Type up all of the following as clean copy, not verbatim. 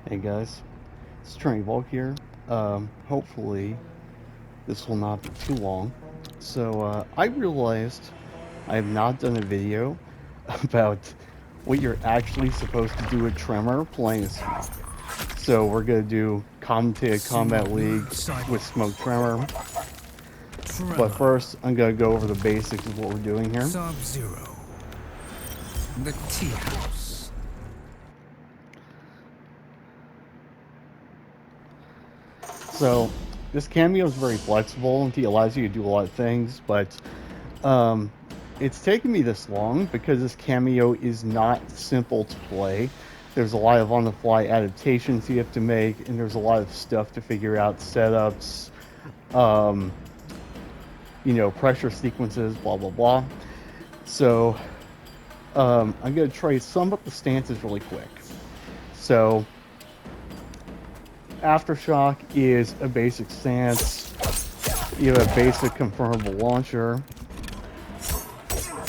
Hey guys, it's Tremor here. Hopefully this will not be too long. I realized I have not done a video about what you're actually supposed to do with Tremor playing as Smoke. So we're gonna do Commentated Combat League with Smoke Tremor. But Tremor. first, I'm gonna go over the basics of what we're doing here. Sub-Zero. The Tea House. So this cameo is very flexible and he allows you to do a lot of things, but Um, it's taken me this long because this cameo is not simple to play. There's a lot of on-the-fly adaptations you have to make, and there's a lot of stuff to figure out, setups, um, pressure sequences, blah blah blah. So I'm gonna try to sum up the stances really quick. So Aftershock is a basic stance. You have a basic confirmable launcher.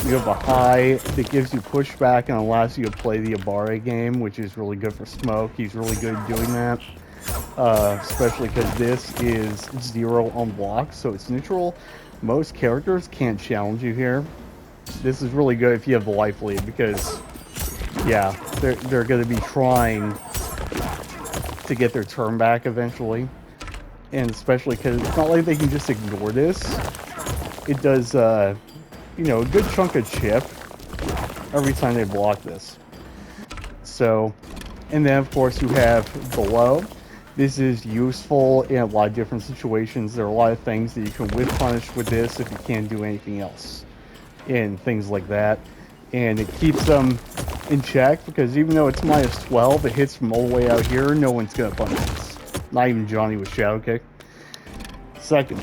You have a high that gives you pushback and allows you to play the Ibarra game, which is really good for Smoke. He's really good at doing that, especially because this is 0 on block, so it's neutral. Most characters can't challenge you here. This is really good if you have the life lead because, yeah, they're going to be trying to get their turn back eventually, and especially because it's not like they can just ignore this. It does, a good chunk of chip every time they block this. So, and then of course you have below. This is useful in a lot of different situations. There are a lot of things that you can whiff punish with this if you can't do anything else, and things like that. And it keeps them in check because even though it's minus 12, it hits from all the way out here. No one's gonna punish this. Not even Johnny with Shadow Kick. Second,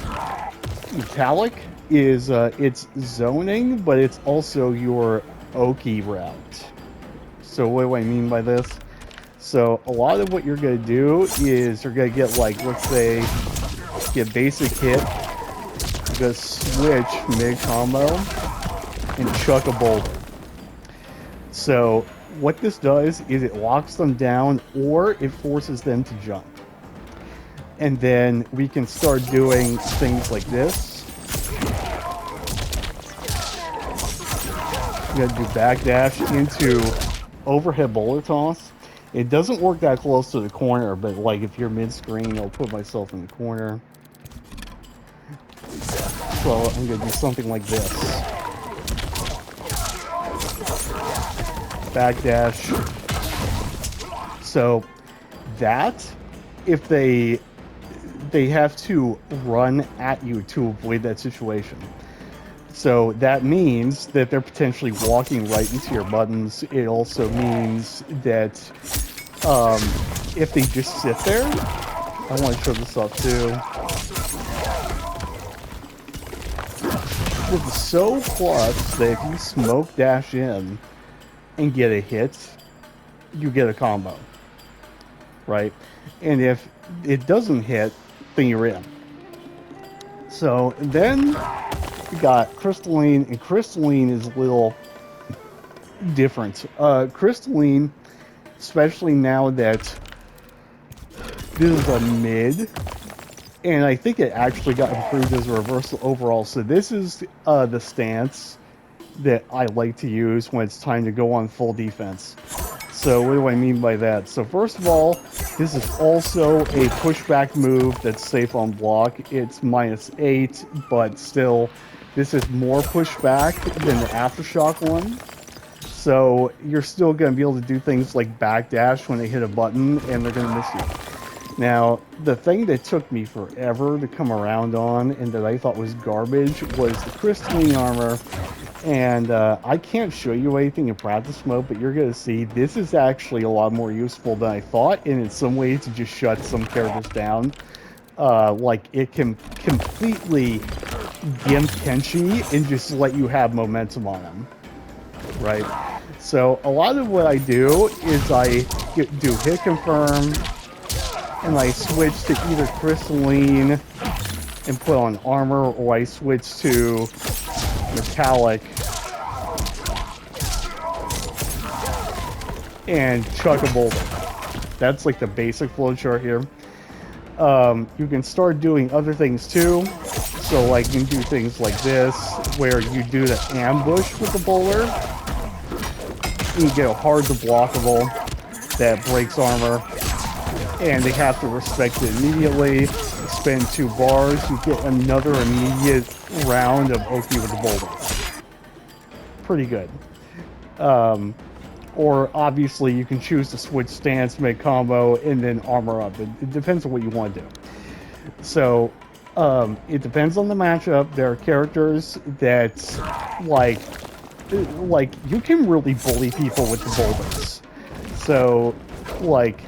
Metallic is it's zoning, but it's also your Oki route. So what do I mean by this? So a lot of what you're gonna do is you're gonna get, like, let's say, get basic hit, just switch mid combo and chuck a bolt. So what this does is it locks them down or it forces them to jump. And then we can start doing things like this. You gotta do backdash into overhead boulder toss. It doesn't work that close to the corner, but like if you're mid-screen, I'll put myself in the corner. So I'm gonna do something like this. Backdash. So that, if they have to run at you to avoid that situation. So that means that they're potentially walking right into your buttons. It also means that if they just sit there, I want to show this off too. It's so plus that if you smoke dash in and get a hit, you get a combo, right? And if it doesn't hit, then you're in. So then you got Crystalline, and Crystalline is a little different. Crystalline, especially now that this is a mid, and I think it actually got improved as a reversal overall. So this is the stance that I like to use when it's time to go on full defense. So what do I mean by that? So first of all, this is also a pushback move that's safe on block. It's -8, but still, this is more pushback than the Aftershock one. So you're still going to be able to do things like backdash when they hit a button, and they're going to miss you. Now, the thing that took me forever to come around on, and that I thought was garbage, was the crystalline armor. And I can't show you anything in practice mode, but you're going to see this is actually a lot more useful than I thought, and in some ways it just shuts some characters down. Like, it can completely gimp Kenshi and just let you have momentum on him, right? So a lot of what I do is I do hit confirm, and I switch to either crystalline and put on armor, or I switch to metallic and chuck a boulder. that's like the basic flowchart here. You can start doing other things too. So like you can do things like this, where you do the ambush with the bowler. You get a hard to blockable that breaks armor, and they have to respect it immediately. Spend 2 bars, you get another immediate round of OP with the boulder. Pretty good. Or obviously you can choose to switch stance, make combo, and then armor up. It depends on what you want to do. So it depends on the matchup. There are characters that like you can really bully people with the boulders. So like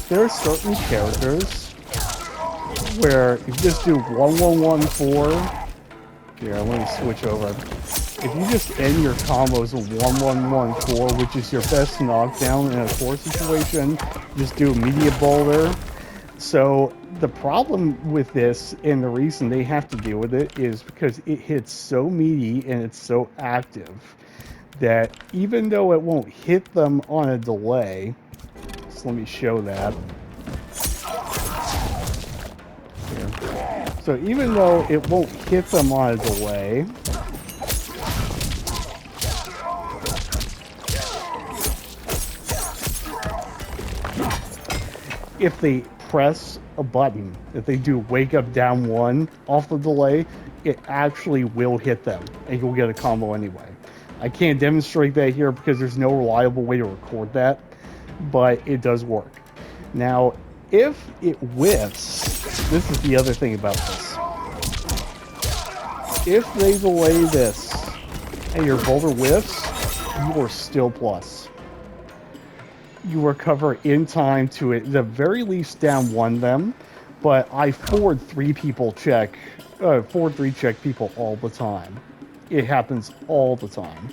there are certain characters where you just do 1114. Here, let me switch over. If you just end your combos with 1114, which is your best knockdown in a core situation, just do immediate boulder. So the problem with this, and the reason they have to deal with it, is because it hits so meaty and it's so active that even though it won't hit them on a delay, so let me show that. Here. So even though it won't hit them on a delay, if they press a button, if they do wake up down 1 off the delay, it actually will hit them and you'll get a combo anyway. I can't demonstrate that here because there's no reliable way to record that, but it does work. Now, if it whiffs, this is the other thing about this. If they delay this and your boulder whiffs, you are still plus. You recover in time to at the very least down 1 them, but I forward 3 check people all the time. It happens all the time.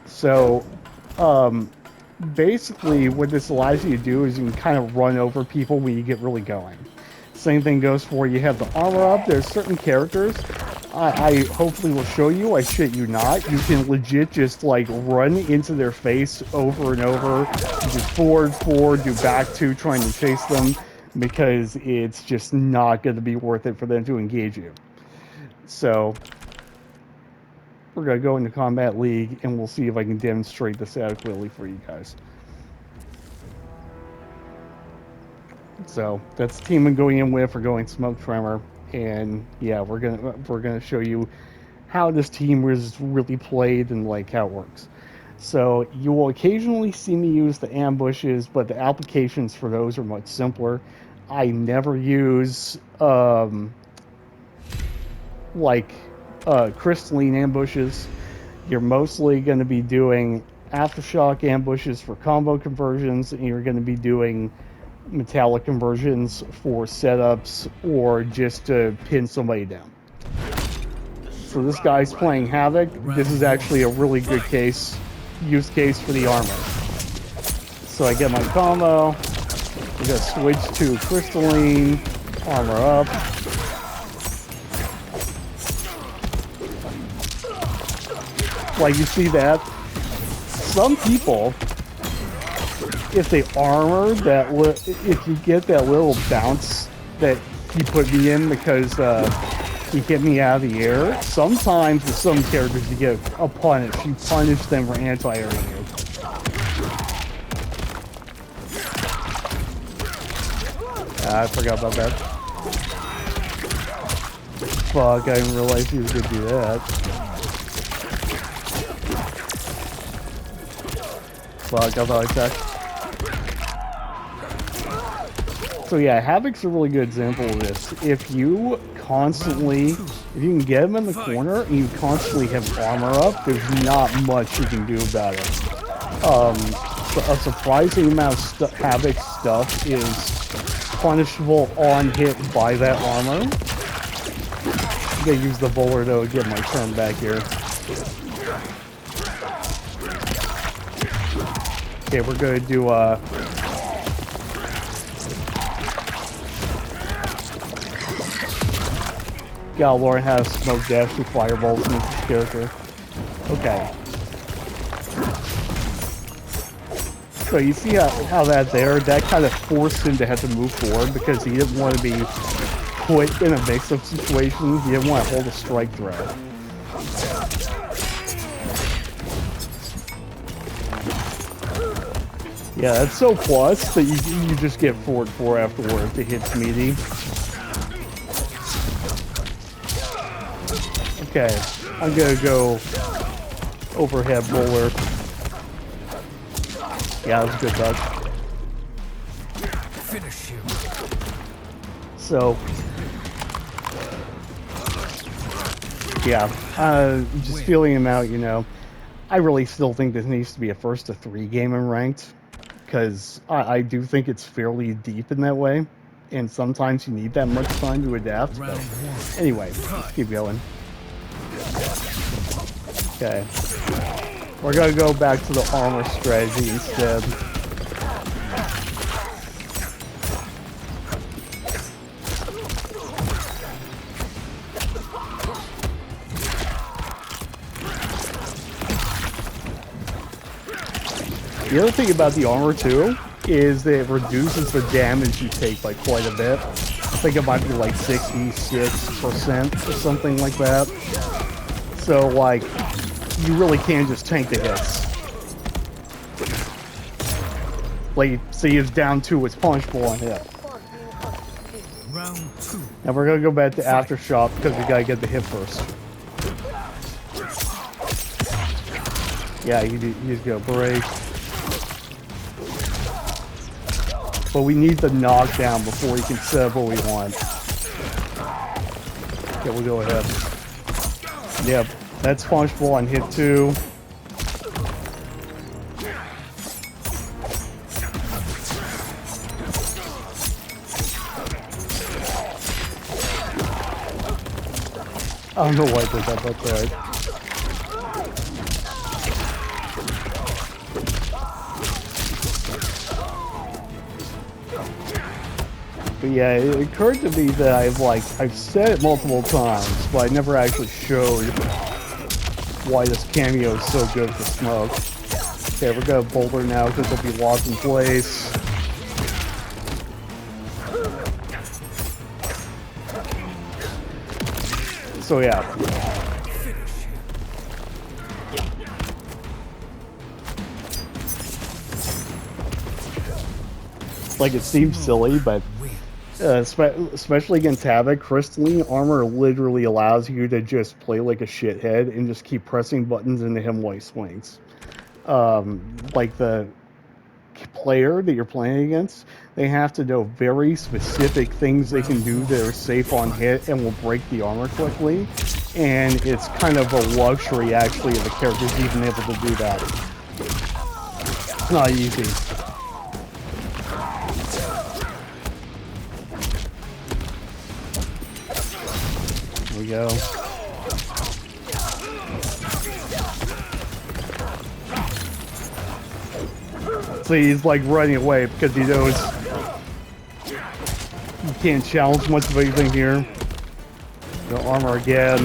So basically what this allows you to do is you can kind of run over people when you get really going. Same thing goes for you have the armor up. There's certain characters I hopefully will show you. I shit you not. You can legit just like run into their face over and over. You just forward, do back 2 trying to chase them because it's just not going to be worth it for them to engage you. So we're going to go into Combat League and we'll see if I can demonstrate this adequately for you guys. So that's the team I'm going in with. We're going Smoke Tremor. And yeah, we're gonna show you how this team was really played and like how it works. So you will occasionally see me use the ambushes, but the applications for those are much simpler. I never use crystalline ambushes. You're mostly going to be doing aftershock ambushes for combo conversions, and you're going to be doing metallic conversions for setups or just to pin somebody down. So this guy's playing Havoc. This is actually a really good use case for the armor. So I get my combo. We got switch to crystalline, armor up. Like you see that? Some people, if they armor that, if you get that little bounce that he put me in because he hit me out of the air, sometimes with some characters you get a punish. You punish them for anti-airing you. I forgot about that. Fuck, I didn't realize he was gonna do that. Fuck, I thought I checked. So yeah, Havoc's a really good example of this. If you can get him in the corner and you constantly have armor up, there's not much you can do about it. A surprising amount of Havoc stuff is punishable on hit by that armor. I'm gonna use the bowler though to get my turn back here. Okay, we're gonna do gotta learn how to smoke dash with fireballs in this character. Okay. So you see how that there, that kind of forced him to have to move forward because he didn't want to be put in a mix-up situation. He didn't want to hold a strike throw. Yeah, that's so plus that you just get forward 4 afterwards. It hits meaty. Okay, I'm gonna go overhead roller. Yeah, that was a good touch. Finish him. So, yeah, just feeling him out, you know. I really still think this needs to be a first to 3 game in ranked, because I do think it's fairly deep in that way, and sometimes you need that much time to adapt. But anyway, let's keep going. Okay. We're gonna go back to the armor strategy instead. The other thing about the armor too is that it reduces the damage you take by quite a bit. I think it might be like 66% or something like that. So like, you really can just tank the hits. Like, see, it's down to its punchable on hit. Round 2. Now we're gonna go back to Aftershock because we gotta get the hit first. Yeah, he's gonna break. But we need the knockdown before he can set up what we want. Okay, we'll go ahead. Yep, that's punchable on hit 2. I don't know why I did that, but that's alright. But yeah, it occurred to me that I've said it multiple times, but I never actually showed why this cameo is so good for Smoke. Okay, we're gonna boulder now because it'll be locked in place. So yeah. Like, it seems silly, but especially against Havoc, crystalline armor literally allows you to just play like a shithead and just keep pressing buttons into him while he swings. Like the player that you're playing against, they have to know very specific things they can do that are safe on hit and will break the armor quickly. And it's kind of a luxury, actually, of the characters even able to do that. It's not easy. There we go. So he's like running away because he knows you can't challenge much of anything here. The armor again.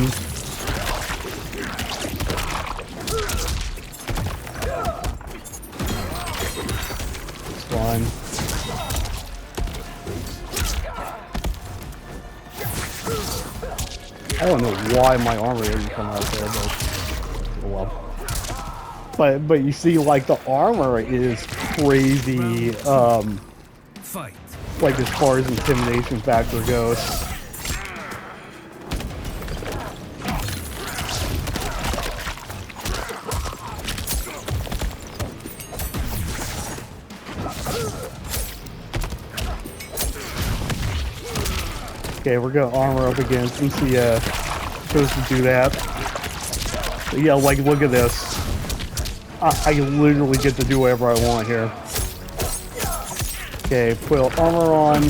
It's fine. I don't know why my armor didn't come out there, but oh well. But you see, like, the armor is crazy. Fight. Like, as far as intimidation factor goes. Okay, we're gonna armor up again since he chose to do that. But yeah, like, look at this. I literally get to do whatever I want here. Okay, put armor on.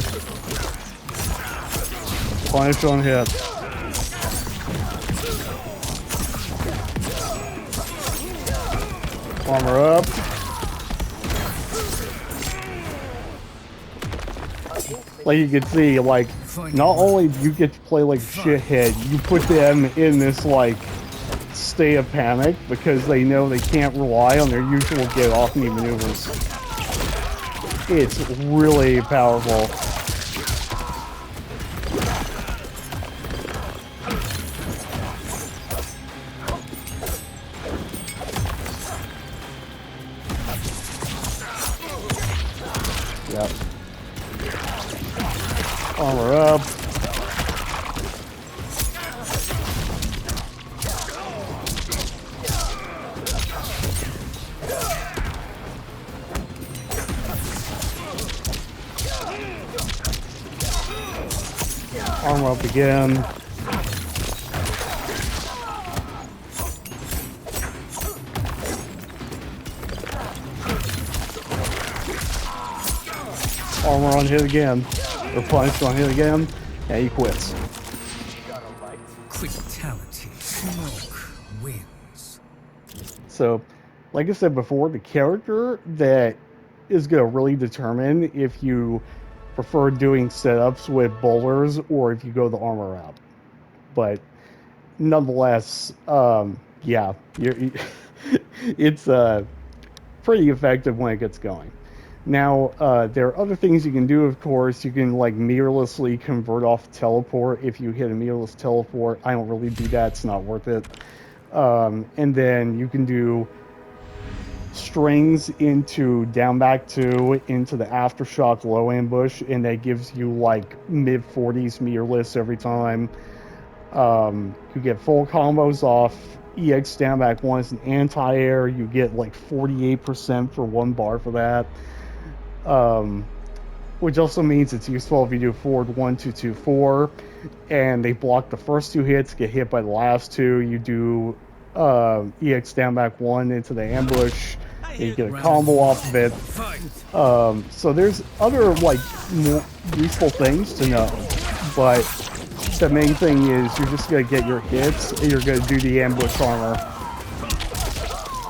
Punish on hit. Armor up. Like you can see, like, not only do you get to play like shithead, you put them in this, like, state of panic because they know they can't rely on their usual get-off-me maneuvers. It's really powerful. Yep. Armor up. Armor up again. Armor on hit again. Or punished on hit again. And he quits. Fatality. Smoke wins. So, like I said before, the character that is going to really determine if you prefer doing setups with bowlers or if you go the armor route. But nonetheless, yeah, it's pretty effective when it gets going. Now, there are other things you can do, of course. You can, like, meterlessly convert off teleport if you hit a meterless teleport. I don't really do that. It's not worth it. And then you can do strings into down back 2 into the aftershock low ambush, and that gives you, like, mid-40s meterless every time. You get full combos off EX down back 1 is an anti-air. You get, like, 48% for 1 bar for that. Which also means it's useful if you do forward 1, 2, 2, 4, and they block the first 2 hits, get hit by the last 2. You do EX down back 1 into the ambush, and you get a combo off of it. So there's other, like, more useful things to know, but the main thing is you're just gonna get your hits, and you're gonna do the ambush armor,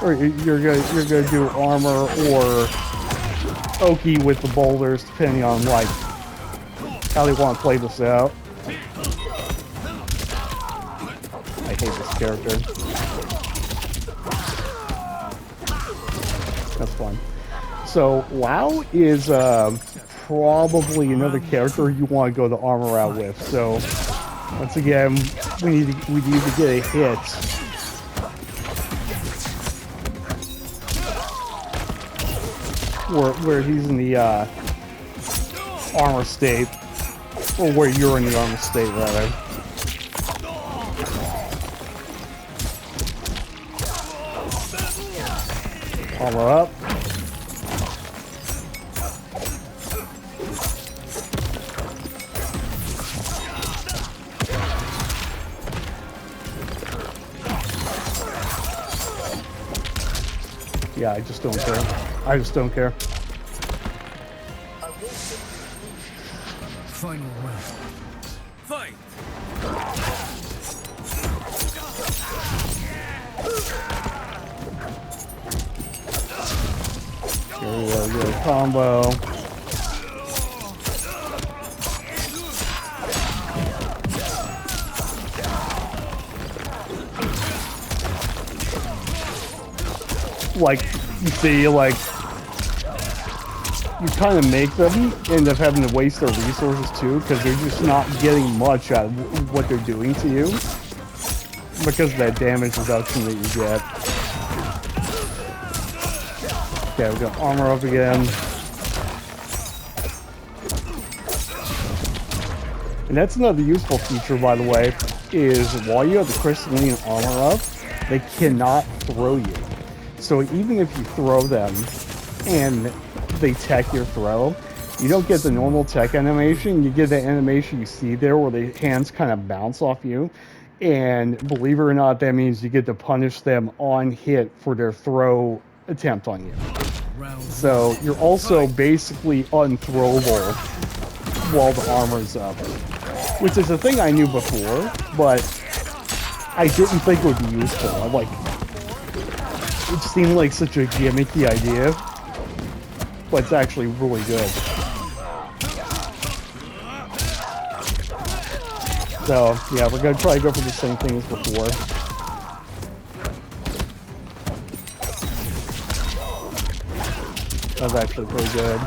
or you're gonna do armor or Oki with the boulders, depending on, like, how they want to play this out. I hate this character. That's fun. So Lao is probably another character you want to go the armor route with. So once again, we need to get a hit. Where he's in the armor state, or where you're in the armor state, rather. Armor up. Yeah, I just don't care. I just don't care. Final round. Fight! Here we go, get a combo. Like, you see, like, you kind of make them end up having to waste their resources too, because they're just not getting much out of what they're doing to you because of that damage reduction that you get. Okay, we got armor up again. And that's another useful feature, by the way, is while you have the crystalline armor up, they cannot throw you. So even if you throw them and they tech your throw, you don't get the normal tech animation. You get the animation you see there where the hands kind of bounce off you. And believe it or not, that means you get to punish them on hit for their throw attempt on you. So you're also basically unthrowable while the armor's up. Which is a thing I knew before, but I didn't think it would be useful. It seemed like such a gimmicky idea, but it's actually really good. So, yeah, we're going to try to go for the same thing as before. That's actually pretty good.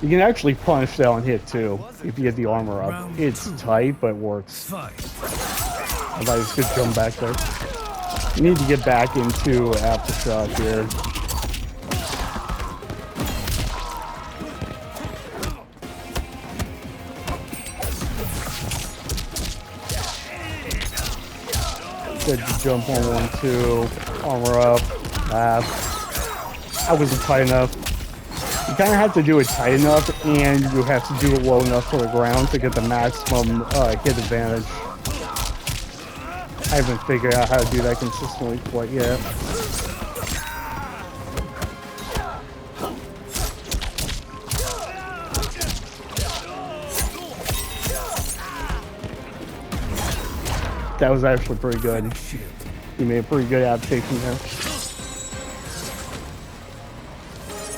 You can actually punish down hit too if you get the armor up. It's tight, but it works. Fight. I thought it was good jump back there. You need to get back into Aftershock here. Good jump on 1-2, armor up, last. I wasn't tight enough. You kind of have to do it tight enough, and you have to do it low enough for the ground to get the maximum hit advantage. I haven't figured out how to do that consistently quite yet. That was actually pretty good. He made a pretty good adaptation there.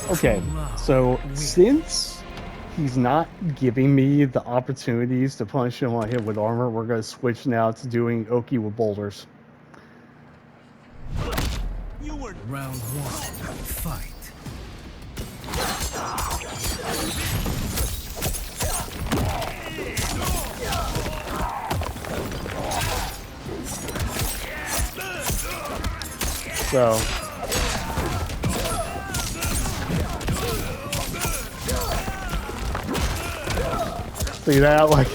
Okay, so since he's not giving me the opportunities to punish him on hit with armor, we're going to switch now to doing Oki with boulders. Round 1. Fight. So see that? Like,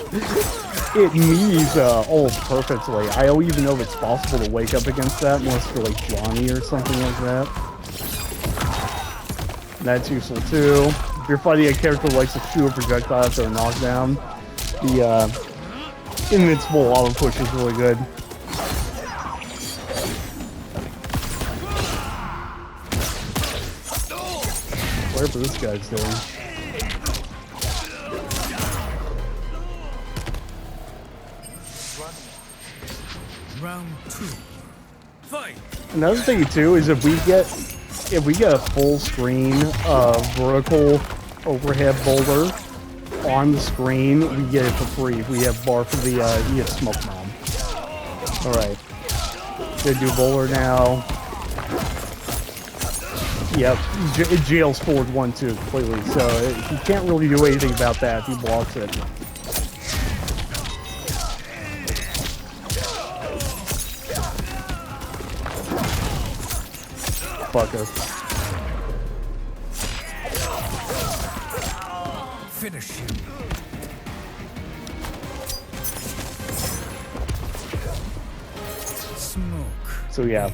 it knees almost perfectly. I don't even know if it's possible to wake up against that unless you're like Johnny or something like that. That's useful too. If you're fighting a character who likes to shoot a projectile after a knockdown, the invincible auto push is really good. Whatever this guy's doing. Round 2. Fight. Another thing too is if we get a full screen of vertical overhead boulder on the screen, we get it for free. If we have bar for the smoke bomb. All right, gonna do boulder now. Yep, it jails forward 1-2 completely, so he can't really do anything about that if he blocks it. Fucker. Finish him. Smoke. So yeah.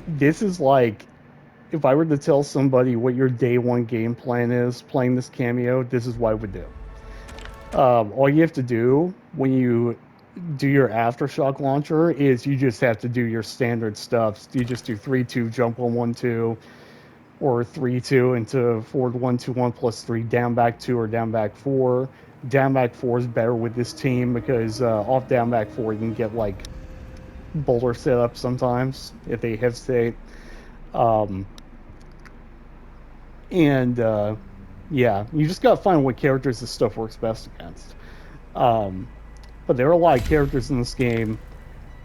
This is like, if I were to tell somebody what your day one game plan is playing this cameo, this is what I would do. All you have to do when you do your Aftershock launcher is you just have to do your standard stuff. You just do 3-2, jump on 1-2, or 3-2 into forward 1-2-1 plus 3, down back 2 or down back 4. Down back 4 is better with this team because off down back 4 you can get like boulder setup sometimes if they hesitate. Yeah, you just gotta find what characters this stuff works best against. But there are a lot of characters in this game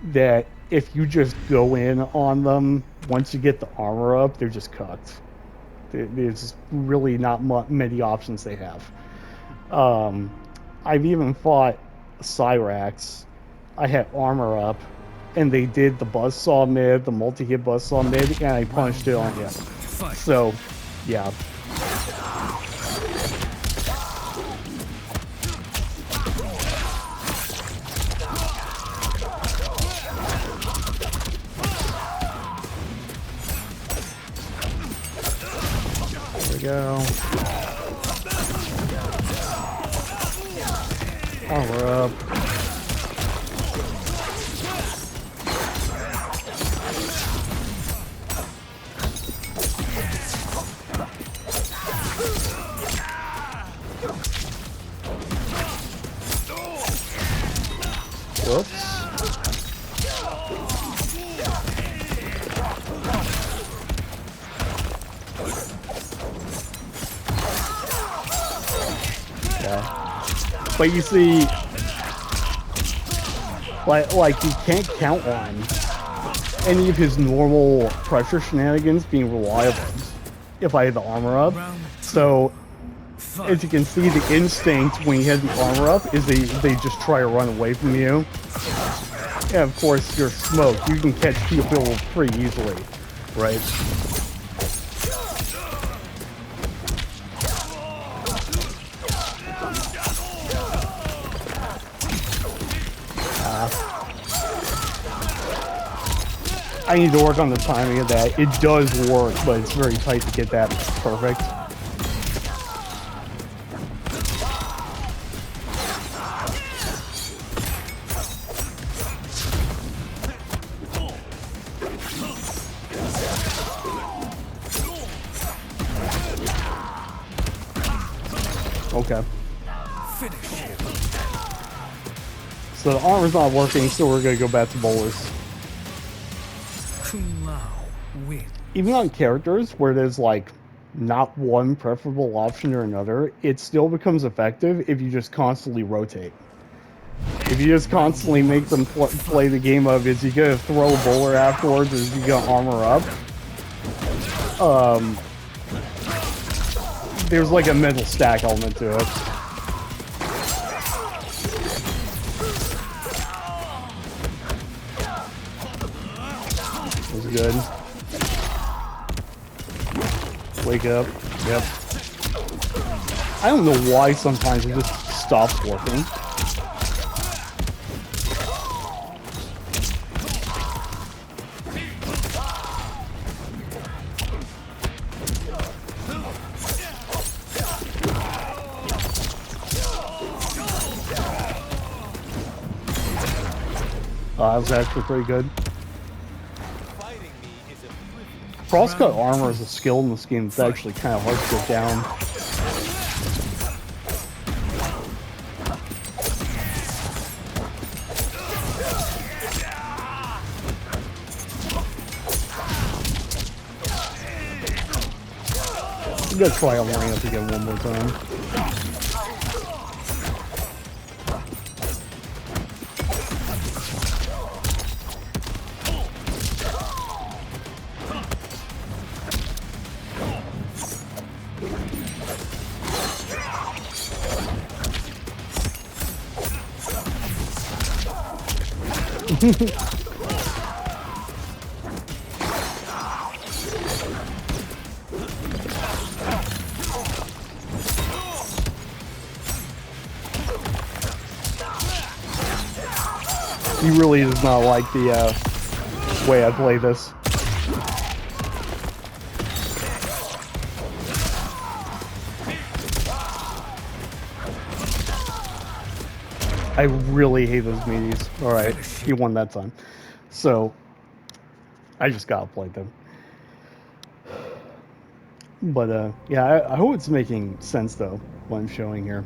that if you just go in on them, once you get the armor up, they're just cooked. There's really not many options they have. I've even fought Cyrax. I had armor up, and they did the buzzsaw mid, the multi-hit buzzsaw mid, and I punched it on him. So, yeah. There we go. Armor up. Whoops. Yeah. But you see, like you can't count on any of his normal pressure shenanigans being reliable if I had the armor up. So, Fight. as you can see, the instinct when you have the armor up is they just try to run away from you. And of course, you're smoked. You can catch people pretty easily, right? I need to work on the timing of that. It does work, but it's very tight to get that perfect. Okay. So the armor's not working, so we're gonna go back to bowlers. Win. Even on characters where there's like not one preferable option or another, it still becomes effective if you just constantly rotate. If you just constantly make them play the game of is you gonna throw a bowler afterwards or is you gonna armor up, there's like a mental stack element to it. Was good. Wake up. Yep. I don't know why sometimes it just stops working. That was actually pretty good. Crosscut armor is a skill in this game that's actually kind of hard to get down. I'm gonna try on line up again one more time. He really does not like the way I play this. I really hate those meaties. Alright, he won that time. So, I just gotta play them. But, yeah, I hope it's making sense, though, what I'm showing here.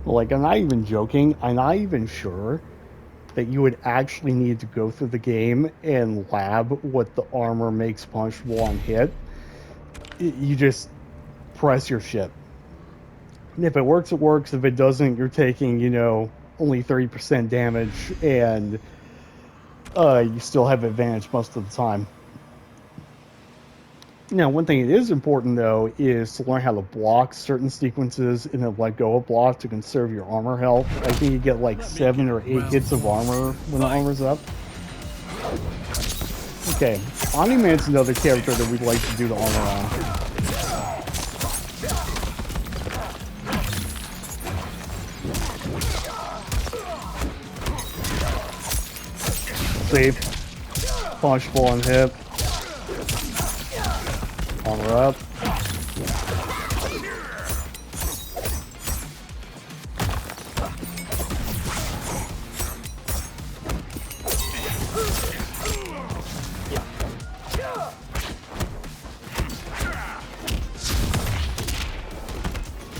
Like, I'm not even joking. I'm not even sure that you would actually need to go through the game and lab what the armor makes punchable on hit. You just press your shit. And if it works, it works. If it doesn't, you're taking, you know, only 30% damage, and you still have advantage most of the time. Now, one thing that is important, though, is to learn how to block certain sequences and then let go of block to conserve your armor health. I think you get like 7 or 8 hits of armor when the armor's up. Okay, Omni-Man's another character that we'd like to do the armor on. Safe. Punchable on hip. Armor up.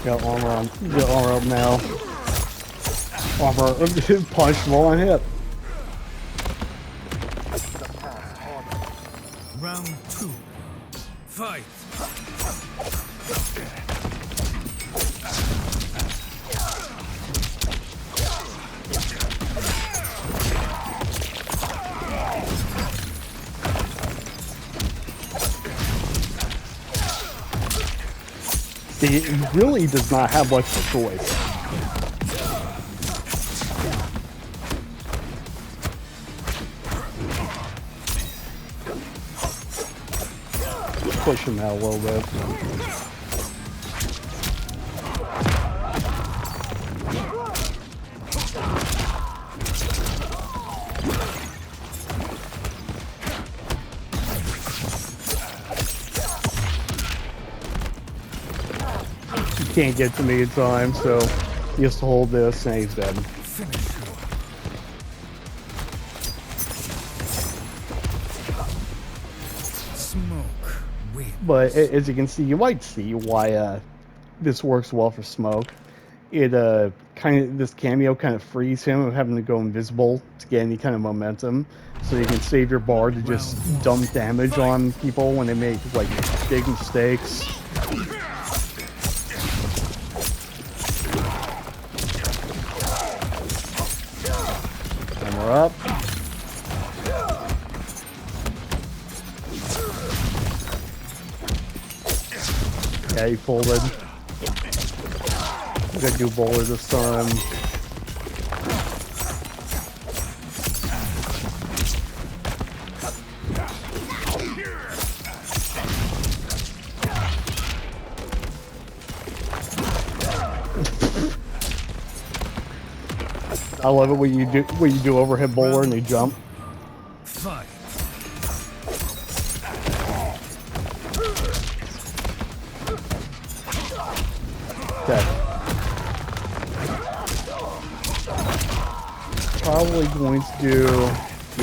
Got armor on. Got armor up now. Armor punchable on hip. Round 2. Fight. He really does not have much of a choice. Push him out a little bit. He can't get to me in time, so he has to hold this and he's dead. Finish him. Smoke wins. But as you can see, you might see why this works well for Smoke. It this cameo kind of frees him of having to go invisible to get any kind of momentum, so you can save your bar to just dump damage on people when they make like big mistakes. And we're up. Yeah, he folded. I'm gonna do bowler this time. I love it when you do overhead bowler and they jump. Fight. Okay. Probably going to do,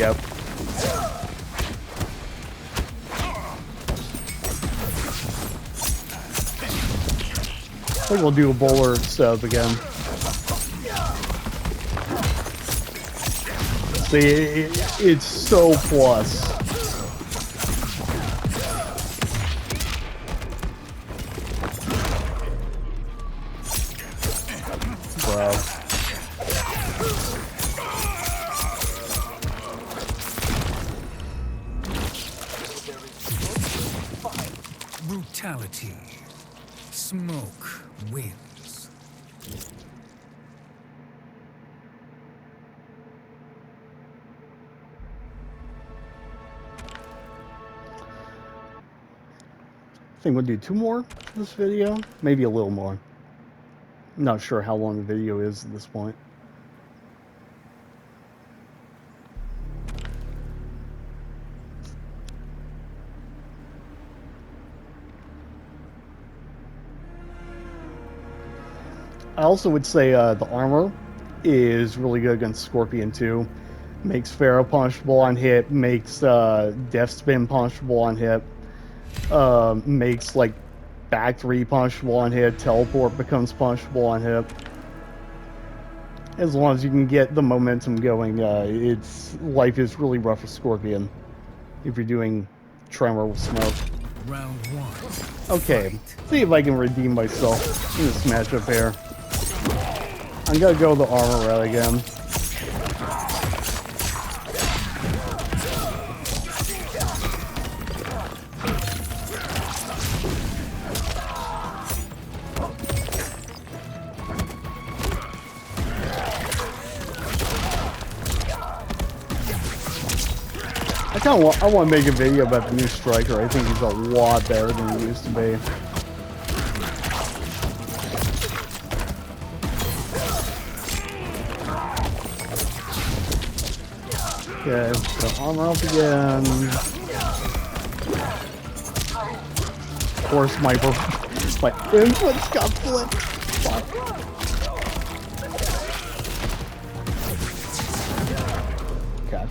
yep. I think we'll do a bowler sub again. See, it's so plus. Bro. Brutality. Smoke wins. I think we'll do 2 more this video, maybe a little more. I'm not sure how long the video is at this point. I also would say the armor is really good against Scorpion too. Makes Pharaoh punchable on hit, makes Death Spin punchable on hit, makes like back 3 punchable on hit, teleport becomes punchable on hit. As long as you can get the momentum going, life is really rough for Scorpion if you're doing Tremor with Smoke. Round 1. Okay, see if I can redeem myself in this matchup here. I'm gonna go the armor route again. I want to make a video about the new Striker. I think he's a lot better than he used to be. Okay, so armor up again. Of course, my inputs got flipped. Fuck. Okay.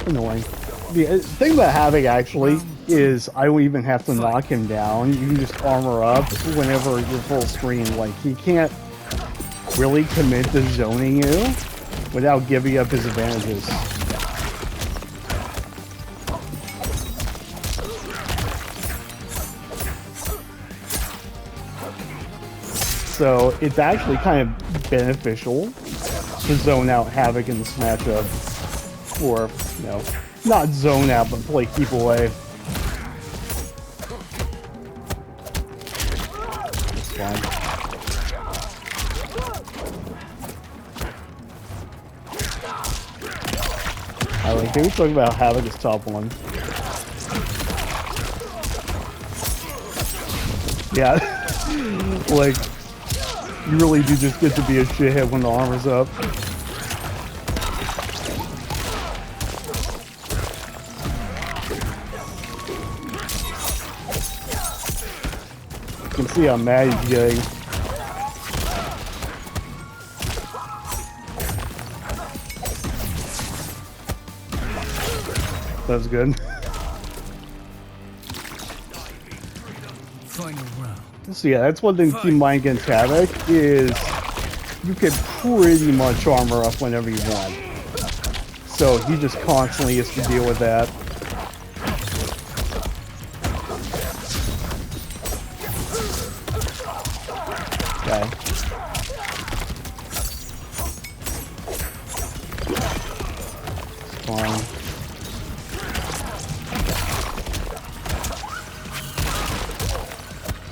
Annoying. The thing about Havoc actually is I don't even have to knock him down. You can just armor up whenever you're full screen. Like, he can't really commit to zoning you without giving up his advantages. So it's actually kind of beneficial to zone out Havoc in this matchup. Or, you know, not zone out, but play keep away. fine. Alright, can we talk about Havoc as top one? Yeah. Like, you really do just get to be a shithead when the armor's up. You can see how mad he's getting. That's good. Final round. So yeah, that's one thing to keep in mind against Havoc is you can pretty much armor up whenever you want. So he just constantly has to deal with that. Okay. It's fine.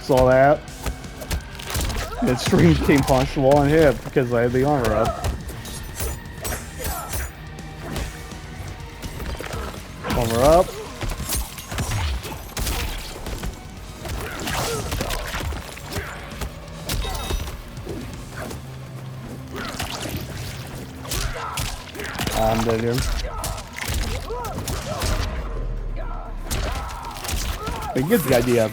Saw that. That stream came punch the wall and hit because I had the armor up. Armor up. I'm dead here. But you get the idea.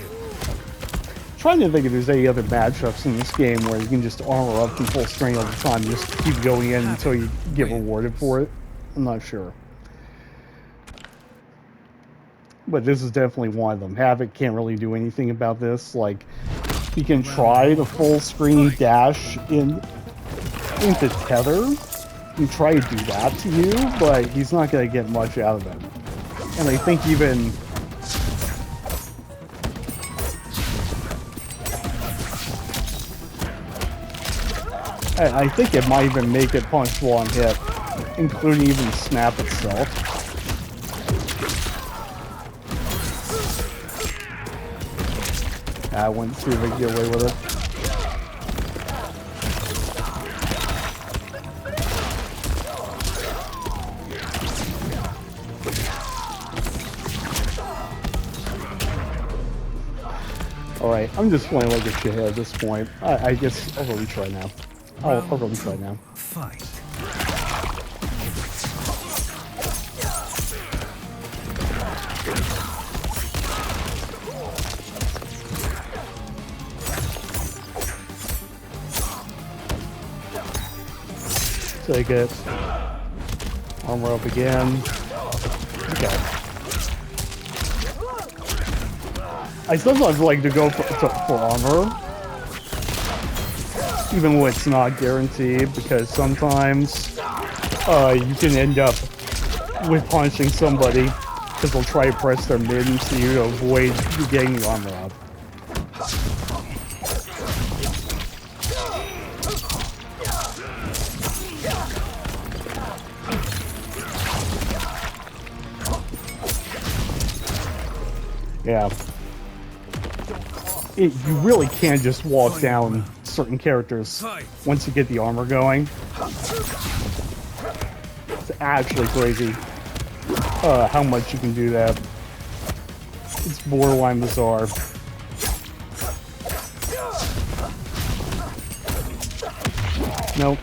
Trying to think if there's any other matchups in this game where you can just armor up from full strength all the time and just keep going in until you get rewarded for it. I'm not sure. But this is definitely one of them. Havoc can't really do anything about this. Like, he can try to full screen dash into tether and try to do that to you, but he's not going to get much out of it. And I think even... I think it might even make it punch one hit, including even snap itself. I wouldn't see if I could get away with it. Alright, I'm just playing like a shithead at this point. I guess I'll really try now. I'll really try now. Fight. Take it. Armor up again. Okay. I sometimes like to go for armor, even when it's not guaranteed, because sometimes you can end up with punching somebody because they'll try to press their mid into you to avoid you getting the armor up. Yeah. You really can't just walk down certain characters once you get the armor going. It's actually crazy how much you can do that. It's borderline bizarre. Nope.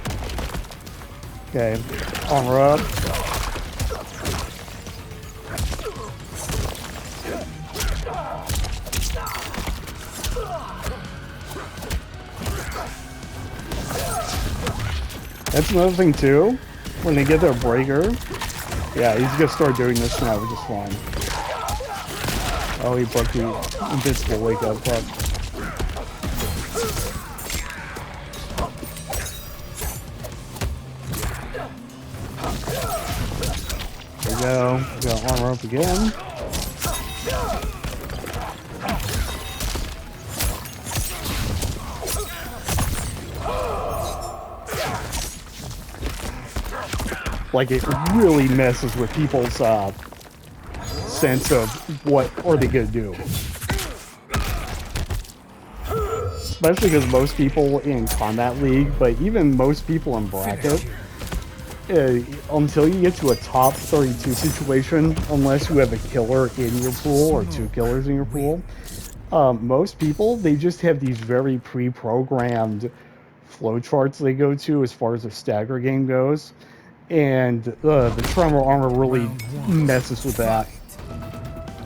Okay, armor up. That's another thing too, when they get their breaker. Yeah, he's gonna start doing this now, which is fine. Oh, he broke the invincible wake up puck. There we go. We got armor up again. Like, it really messes with people's sense of what are they gonna do. especially because most people in Combat League, but even most people in Bracket, until you get to a top 32 situation, unless you have a killer in your pool or two killers in your pool, most people, they just have these very pre-programmed flowcharts they go to as far as the stagger game goes, and the Tremor armor really messes with that.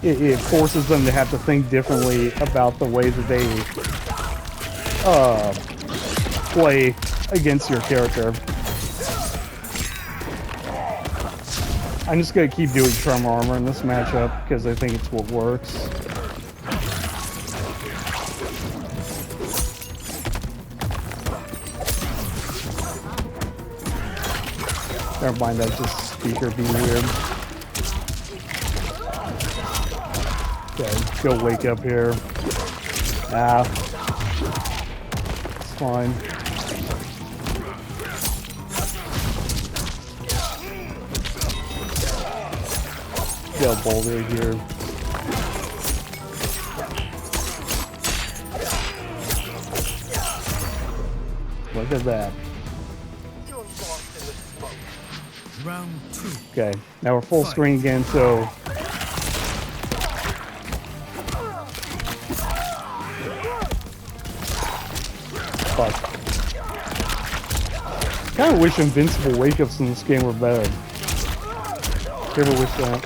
It forces them to have to think differently about the way that they play against your character. I'm just gonna keep doing Tremor armor in this matchup because I think it's what works. Never mind, that's just speaker being weird. Okay, go wake up here. Ah. It's fine. Get a boulder here. Look at that. Round 2. Okay, now we're full screen again, so fuck. Kinda wish invincible wake-ups in this game were better. Never wish that.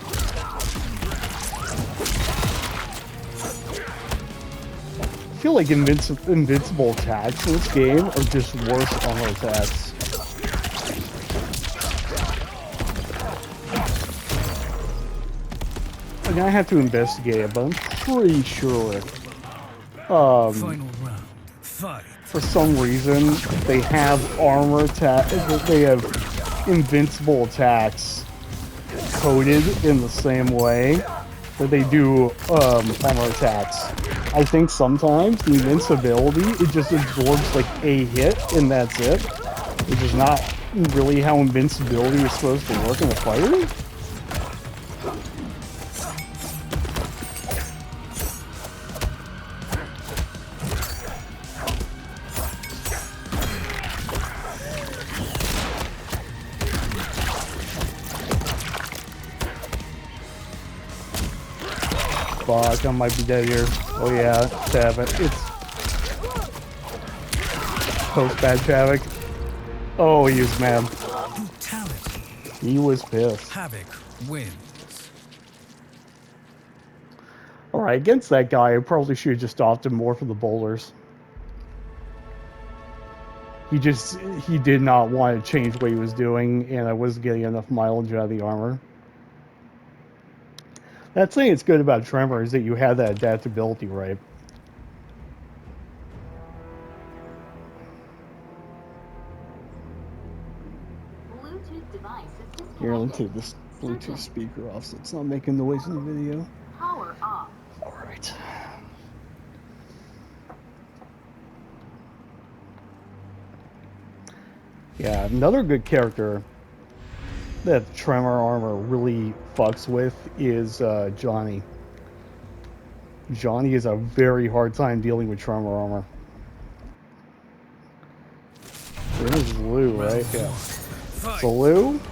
I feel like invincible attacks in this game are just worse armor attacks. Like, I have to investigate it, but I'm pretty sure Final round. Fight. for some reason they have armor attack, they have invincible attacks coded in the same way that they do armor attacks. I think sometimes the invincibility, it just absorbs like a hit and that's it, which is not really how invincibility is supposed to work in a fighter. Fuck, I might be dead here. Oh yeah, Havoc. It's post-bad Havoc. Oh, he was mad. Brutality. He was pissed. Havoc wins. Alright, against that guy, I probably should have just opted more for the boulders. He did not want to change what he was doing, and I wasn't getting enough mileage out of the armor. That thing that's good about Tremor is that you have that adaptability, right? Bluetooth device is disconnected. Here, let me take this Bluetooth speaker off so it's not making noise in the video. Power off. Alright. Yeah, another good character that Tremor armor really fucks with is Johnny. Johnny is a very hard time dealing with Tremor armor. This is Lou, right? Yeah. So Lou, it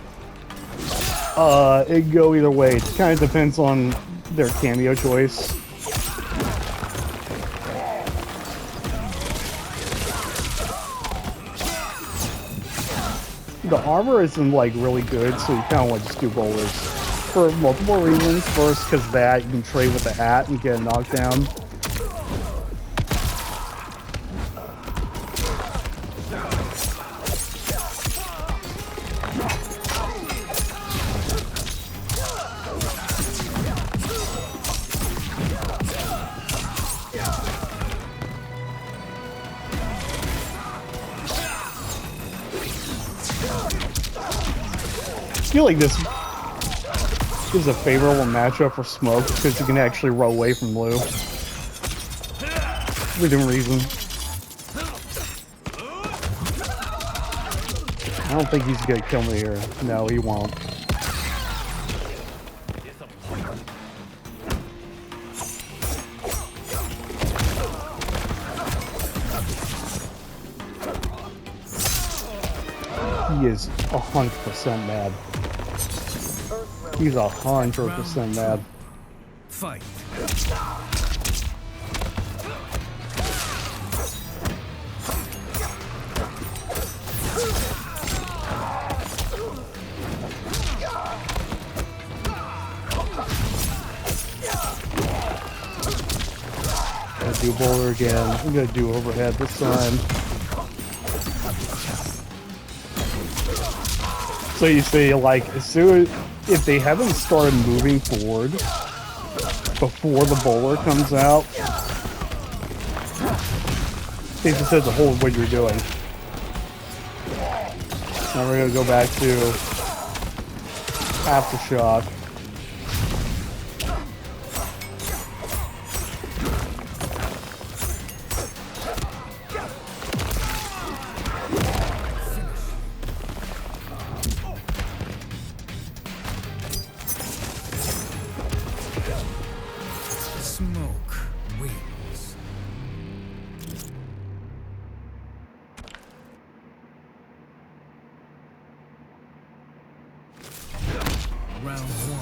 can go either way. It kind of depends on their cameo choice. The armor isn't like really good, so you kind of want to just do boulders for multiple reasons. First, because that you can trade with the hat and get a knockdown. I feel like this is a favorable matchup for Smoke because you can actually roll away from Lou within reason. I don't think he's gonna kill me here. No, he won't. he is 100% mad. He's 100% mad. Fight. Gonna do boulder again. I'm gonna do overhead this time. So you see, like, as soon as, if they haven't started moving forward before the bowler comes out, they just have to hold what you're doing. Now we're gonna go back to Aftershock. Smoke wings. Round one.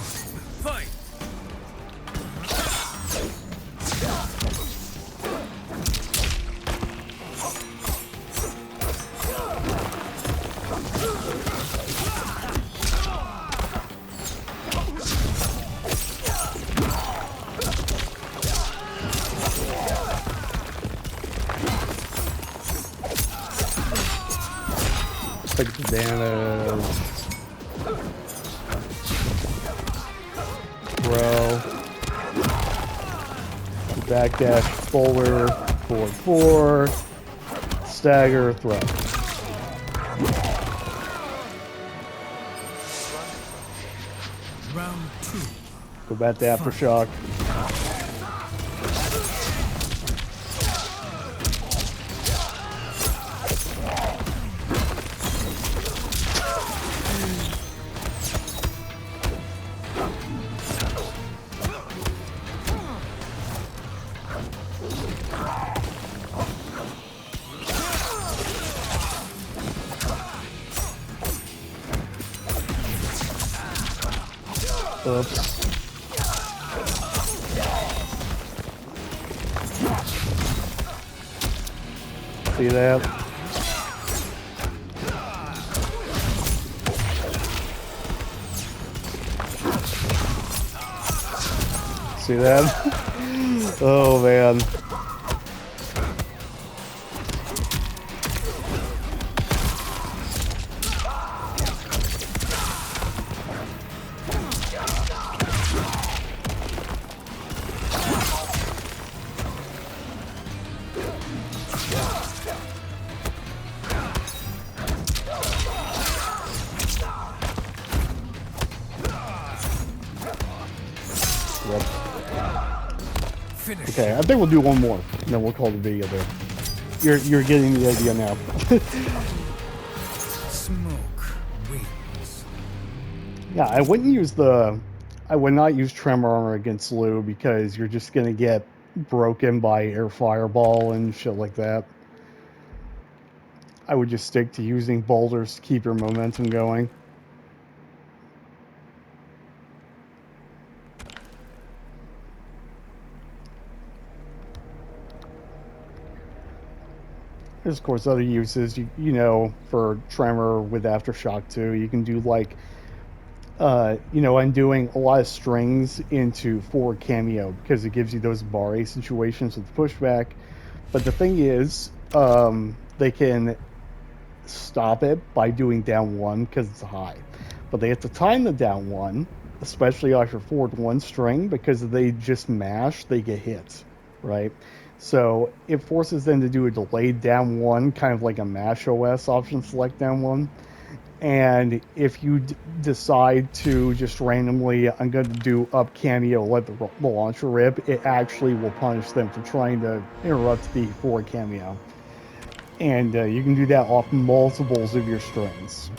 Fight. Take the damage. Throw. Backdash, bowler, forward 4. Stagger, throw. Round two. Go back to Aftershock. Oops. See that? See that? Oh man. Yep. Finish. Okay, I think we'll do one more, and then we'll call the video there. You're getting the idea now. Smoke wings. Yeah, I would not use Tremor armor against Lou because you're just gonna get broken by air fireball and shit like that. I would just stick to using boulders to keep your momentum going. There's of course other uses, you know, for Tremor with Aftershock 2. You can do like, you know, undoing a lot of strings into forward cameo because it gives you those bar A situations with pushback. But the thing is, they can stop it by doing down 1 because it's high. But they have to time the down 1, especially off your forward 1 string, because if they just mash, they get hit, right? So it forces them to do a delayed down 1, kind of like a mash OS option select down 1. And if you decide to just randomly, I'm going to do up cameo, let the launcher rip, it actually will punish them for trying to interrupt the forward cameo. And you can do that off multiples of your strings.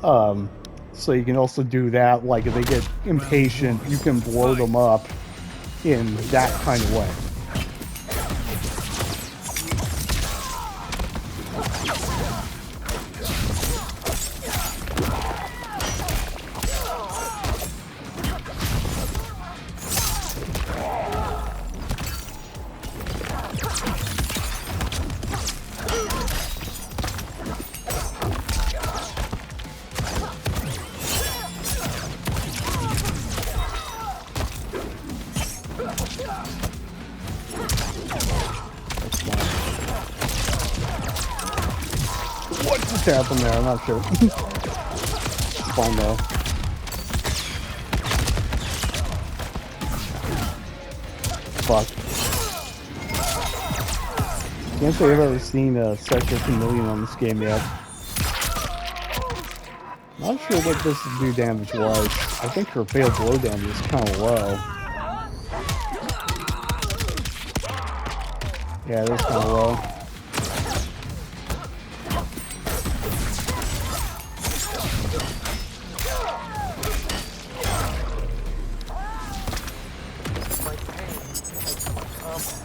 So you can also do that, like if they get impatient, you can blow them up in that kind of way. happened there. I'm not sure. Fine though. Fuck. Can't say I've ever seen a Sector Chameleon on this game yet. Not sure what this do damage was. I think her fatal blow damage is kind of low. Yeah, that's kind of low.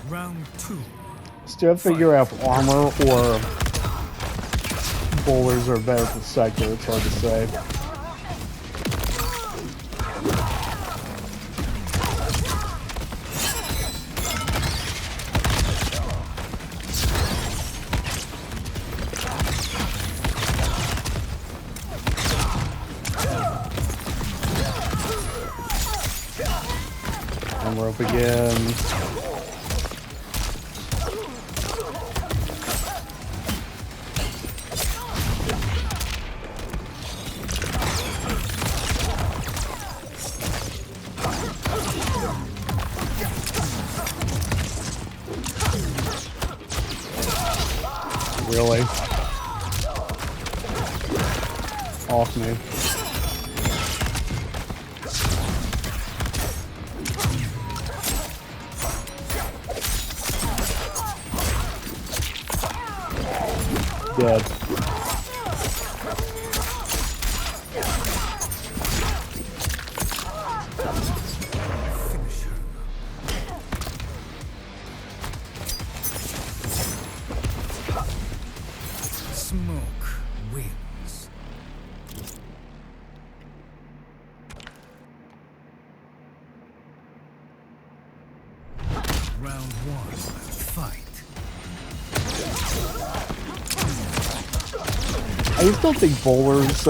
Round 2. Still figure out if armor or bowlers are better for Sector. It's hard to say. And we're up again. Really? Off me. Dead. Smoke wins. Round 1. Fight. I just don't think bowlers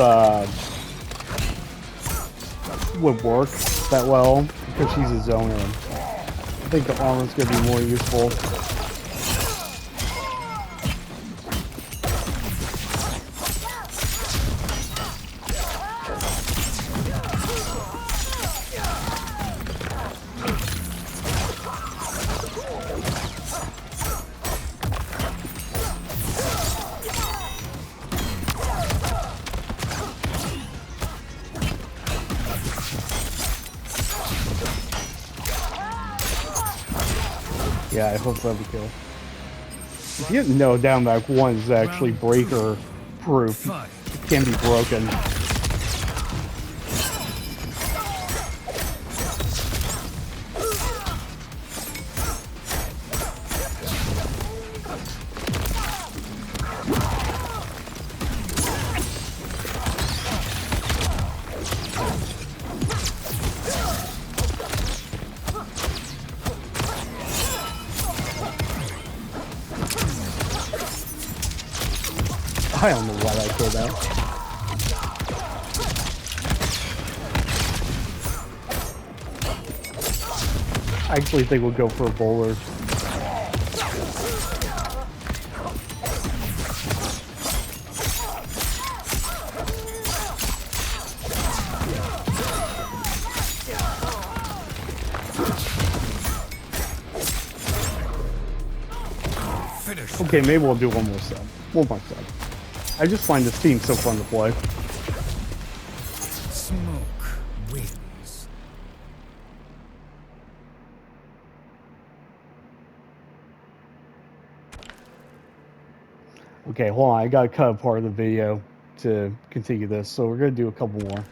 would work that well because she's a zoner. I think the armor's gonna be more useful. Yeah, I hope that'll be cool. If you didn't know, down back 1 is actually breaker proof. It can be broken. I don't know why I killed that. I actually think we'll go for a bowler. Finish. Okay, maybe we'll do one more sub. One more sub. I just find this team so fun to play. Smoke wins. Okay, hold on. I gotta cut a part of the video to continue this, so we're gonna do a couple more.